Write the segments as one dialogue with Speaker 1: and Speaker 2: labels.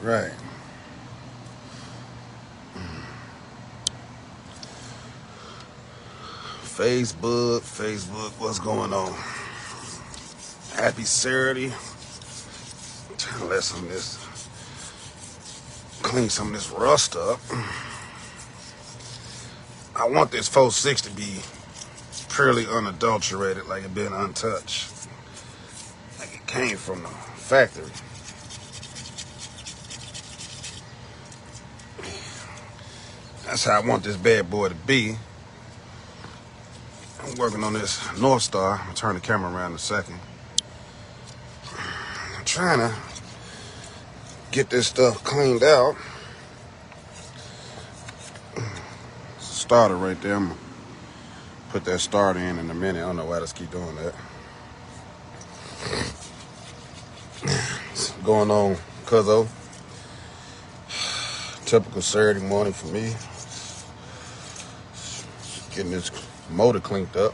Speaker 1: Right. Facebook, what's going on? Happy Saturday. Trying to let some of this, clean some of this rust up. I want this 4.6 to be purely unadulterated, like it been untouched. Like it came from the factory. That's how I want this bad boy to be. I'm working on this North Star. I'm gonna turn the camera around in a second. I'm trying to get this stuff cleaned out. Starter right there. I'm gonna put that starter in a minute. I don't know why I just keep doing that. What's going on, cuzzo? Typical Saturday morning for me. Getting this motor cleaned up.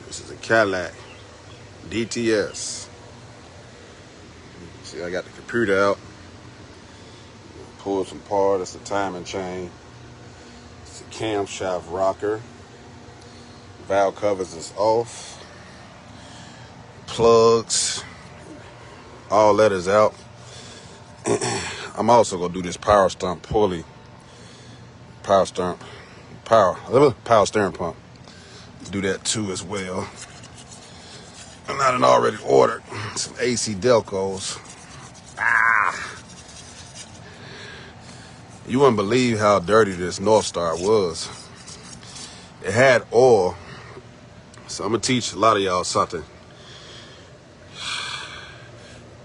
Speaker 1: This is a Cadillac DTS. See, I got the computer out. Pull some part. It's a timing chain. It's a camshaft rocker. Valve covers is off. Plugs. All that is out. I'm also gonna do this power steering pump. Do that too as well. And I done already ordered some AC Delcos. You wouldn't believe how dirty this North Star was. It had oil. So I'm gonna teach a lot of y'all something.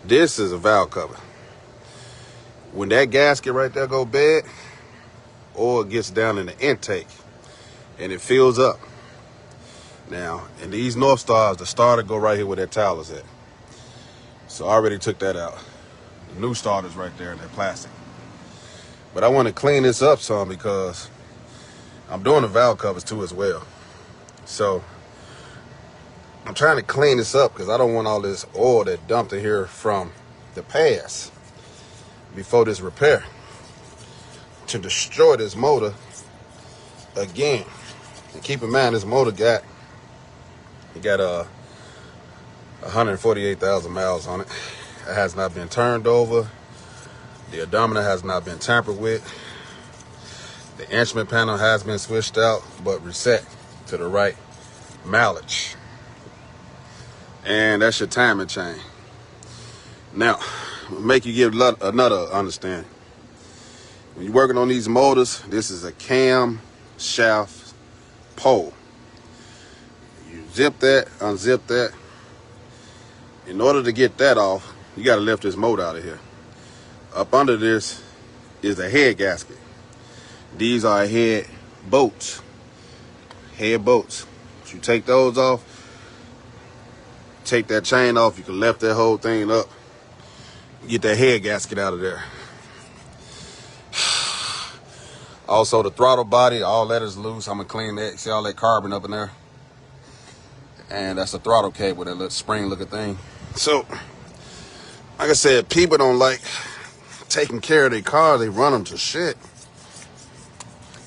Speaker 1: This is a valve cover. When that gasket right there go bad, oil gets down in the intake and it fills up. Now, in these North Stars, the starter go right here where that towel is at. So I already took that out. The new starter's right there in that plastic. But I want to clean this up some because I'm doing the valve covers too as well. So I'm trying to clean this up because I don't want all this oil that dumped in here from the past before this repair to destroy this motor again. And keep in mind, this motor got 148,000 miles on it. It has not been turned over. The odometer has not been tampered with. The instrument panel has been switched out but reset to the right mileage. And that's your timing chain. Now, make you give another understanding. When you're working on these motors, this is a cam shaft pole. You zip that, unzip that. In order to get that off, you got to lift this motor out of here. Up under this is a head gasket. These are head bolts. Head bolts. If you take those off, take that chain off, you can lift that whole thing up. Get that head gasket out of there. Also, the throttle body, all that is loose. I'm gonna clean that. See all that carbon up in there? And that's a throttle cable, that little spring looking thing. So, like I said, people don't like taking care of their cars. They run them to shit.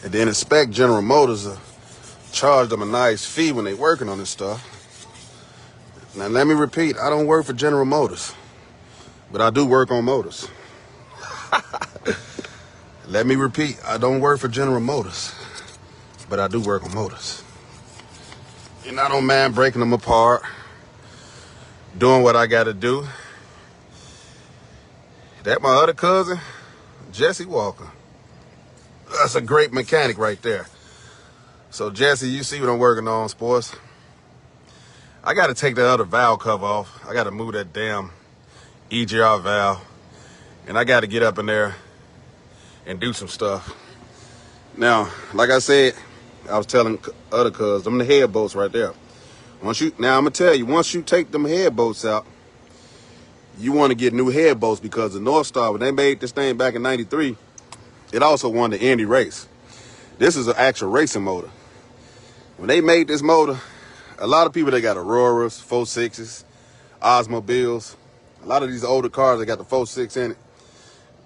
Speaker 1: And then expect General Motors to charge them a nice fee when they working on this stuff. Now, let me repeat, I don't work for General Motors, but I do work on motors. Let me repeat, I don't work for General Motors, but I do work on motors. And I don't mind breaking them apart, doing what I got to do. That my other cousin, Jesse Walker. That's a great mechanic right there. So, Jesse, you see what I'm working on, sports. I got to take that other valve cover off. I got to move that damn EGR valve. And I got to get up in there and do some stuff. Now, like I said, I was telling other cuz, them the head bolts right there. Now I'm going to tell you, once you take them head bolts out, you want to get new head bolts because the North Star, when they made this thing back in 93, it also won the Indy race. This is an actual racing motor. When they made this motor, A lot of people, they got Auroras, 4.6s, Osmobiles. A lot of these older cars, they got the 4.6 in it.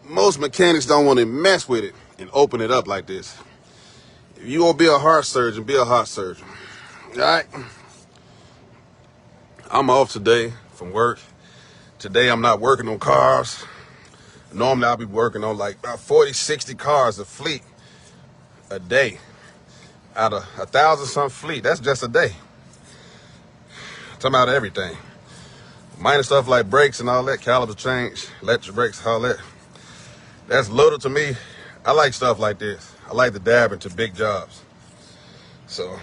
Speaker 1: Most mechanics don't want to mess with it and open it up like this. If you want to be a heart surgeon, be a heart surgeon. All right? I'm off today from work. Today, I'm not working on cars. Normally, I'll be working on like about 40, 60 cars a fleet a day. Out of 1,000-some fleet, that's just a day. Talking about everything. Minor stuff like brakes and all that, caliper change, electric brakes, all that. That's little to me. I like stuff like this. I like to dab into big jobs. So,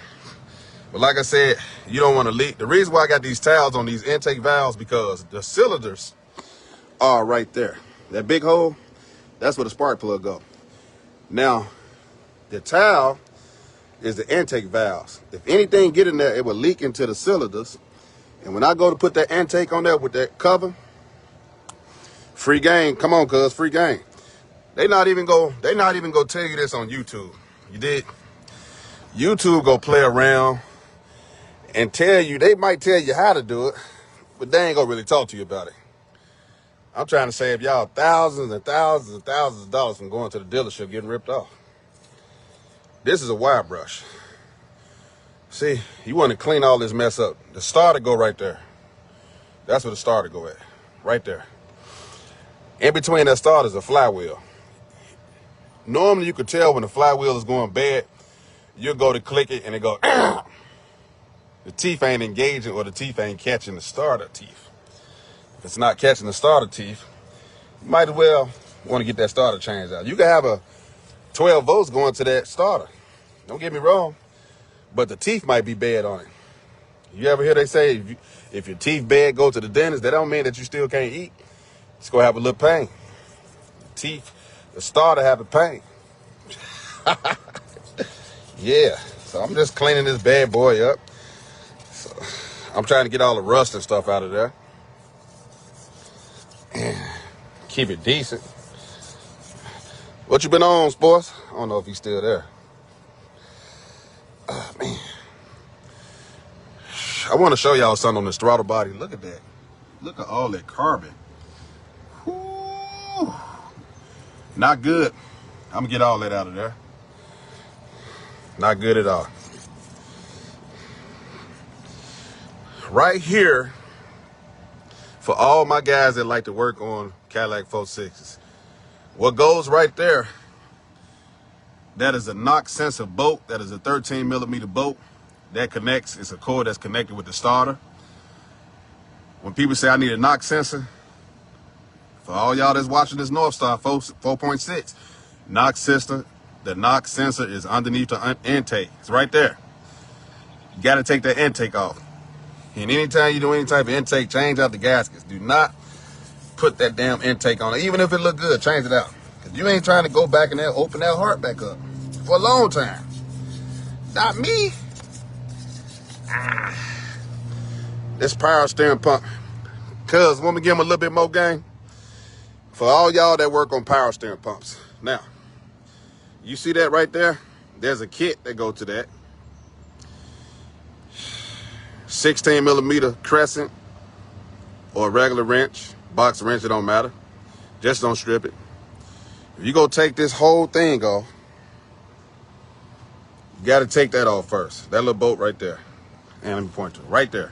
Speaker 1: but like I said, you don't want to leak. The reason why I got these towels on these intake valves, because the cylinders are right there. That big hole, that's where the spark plug goes. Now, the towel is the intake valves. If anything get in there, it will leak into the cylinders. And when I go to put that intake on there with that cover, free game. Come on, cuz, free game. They not even go tell you this on YouTube. You did? YouTube go play around and tell you, they might tell you how to do it, but they ain't gonna really talk to you about it. I'm trying to save y'all thousands and thousands and thousands of dollars from going to the dealership getting ripped off. This is a wire brush. See, you want to clean all this mess up. The starter go right there. That's where the starter go at. Right there. In between that starter is a flywheel. Normally you could tell when the flywheel is going bad. You'll go to click it and it go, the teeth ain't engaging, or the teeth ain't catching the starter teeth. If it's not catching the starter teeth, you might as well want to get that starter changed out. You can have a 12 volts going to that starter. Don't get me wrong, but the teeth might be bad on it. You ever hear they say, if your teeth bad, go to the dentist? That don't mean that you still can't eat. It's going to have a little pain. The starter have a pain. Yeah, so I'm just cleaning this bad boy up. So I'm trying to get all the rust and stuff out of there. Keep it decent. What you been on, sports? I don't know if he's still there. Man. I want to show y'all something on this throttle body. Look at that. Look at all that carbon. Whew. Not good. I'm going to get all that out of there. Not good at all. Right here, for all my guys that like to work on Cadillac 4.6s, what goes right there, that is a knock sensor bolt. That is a 13mm bolt that connects. It's a cord that's connected with the starter. When people say I need a knock sensor, for all y'all that's watching this North Star 4.6, knock sensor, the knock sensor is underneath the intake. It's right there. You got to take that intake off. And anytime you do any type of intake, change out the gaskets. Do not put that damn intake on it. Even if it look good, change it out. Because you ain't trying to go back in there, open that heart back up for a long time. Not me. This power steering pump. Cuz, want me to give them a little bit more game? For all y'all that work on power steering pumps. Now, you see that right there? There's a kit that goes to that. 16mm crescent or a regular wrench, box wrench, it don't matter. Just don't strip it. If you go take this whole thing off, you got to take that off first. That little bolt right there. And let me point to it. Right there.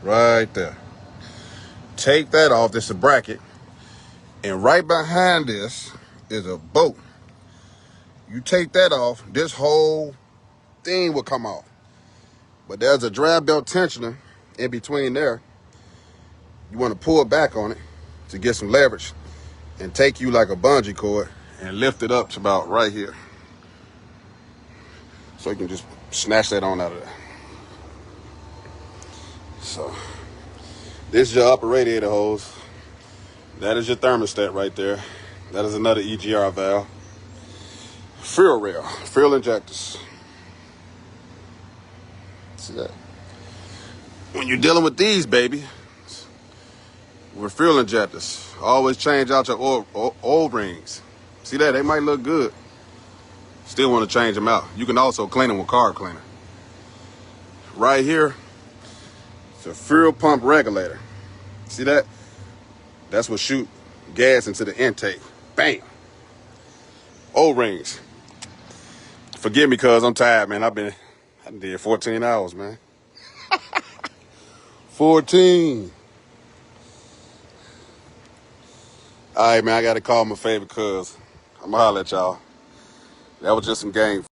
Speaker 1: Right there. Take that off. This is a bracket. And right behind this is a bolt. You take that off, this whole thing will come off. But there's a drag belt tensioner in between there. You want to pull back on it to get some leverage and take you like a bungee cord and lift it up to about right here. So you can just snatch that on out of there. So this is your upper radiator hose. That is your thermostat right there. That is another EGR valve. Fuel rail, fuel injectors. See that? When you're dealing with these, baby, with fuel injectors, always change out your oil rings. See that? They might look good. Still want to change them out. You can also clean them with carb cleaner. right here, it's a fuel pump regulator. See that? That's what shoot gas into the intake. Bam. O-rings. Forgive me, cuz I'm tired, man. I did 14 hours, man. 14. All right, man, I got to call my favorite cuz. I'm going to holler at y'all. That was just some game.